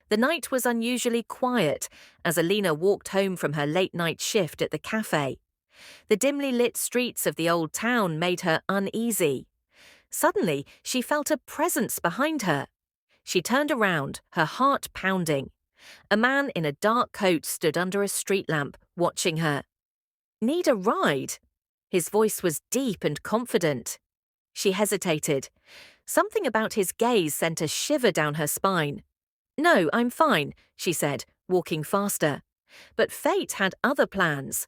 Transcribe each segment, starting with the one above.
The night was unusually quiet as Alina walked home from her late-night shift at the cafe. The dimly lit streets of the old town made her uneasy. Suddenly, she felt a presence behind her. She turned around, her heart pounding. A man in a dark coat stood under a street lamp, watching her. "Need a ride?" His voice was deep and confident. She hesitated. Something about his gaze sent a shiver down her spine. "No, I'm fine," she said, walking faster. But fate had other plans.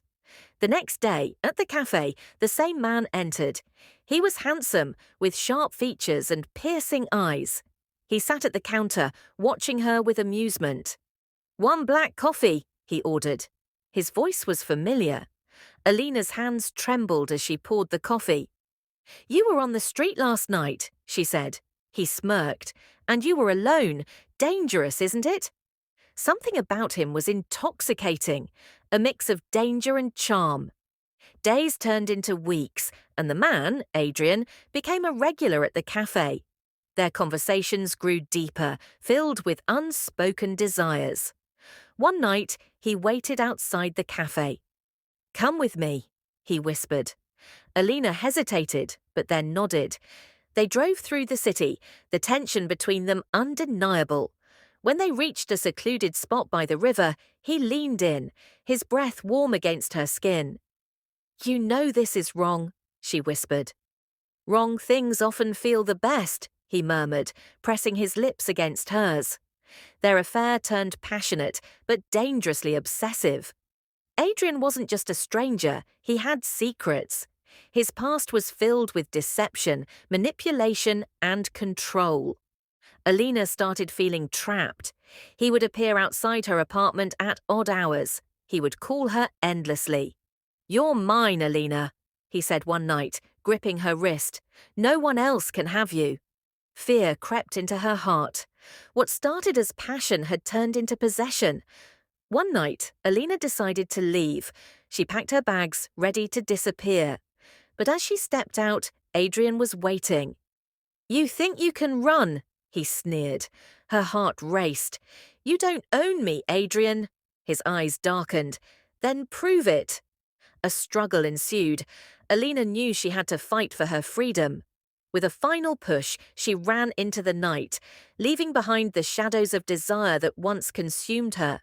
The next day, at the cafe, the same man entered. He was handsome, with sharp features and piercing eyes. He sat at the counter, watching her with amusement. "1 black coffee," he ordered. His voice was familiar. Alina's hands trembled as she poured the coffee. "You were on the street last night," she said. He smirked. "And you were alone. Dangerous, isn't it?" Something about him was intoxicating, a mix of danger and charm. Days turned into weeks, and the man, Adrian, became a regular at the cafe. Their conversations grew deeper, filled with unspoken desires. One night, he waited outside the cafe. "Come with me," he whispered. Alina hesitated, but then nodded. They drove through the city, the tension between them undeniable. When they reached a secluded spot by the river, he leaned in, his breath warm against her skin. "You know this is wrong," she whispered. "Wrong things often feel the best," he murmured, pressing his lips against hers. Their affair turned passionate, but dangerously obsessive. Adrian wasn't just a stranger, he had secrets. His past was filled with deception, manipulation, and control. Alina started feeling trapped. He would appear outside her apartment at odd hours. He would call her endlessly. "You're mine, Alina," he said one night, gripping her wrist. "No one else can have you." Fear crept into her heart. What started as passion had turned into possession. One night, Alina decided to leave. She packed her bags, ready to disappear. But as she stepped out, Adrian was waiting. "You think you can run?" he sneered. Her heart raced. "You don't own me, Adrian." His eyes darkened. "Then prove it." A struggle ensued. Alina knew she had to fight for her freedom. With a final push, she ran into the night, leaving behind the shadows of desire that once consumed her.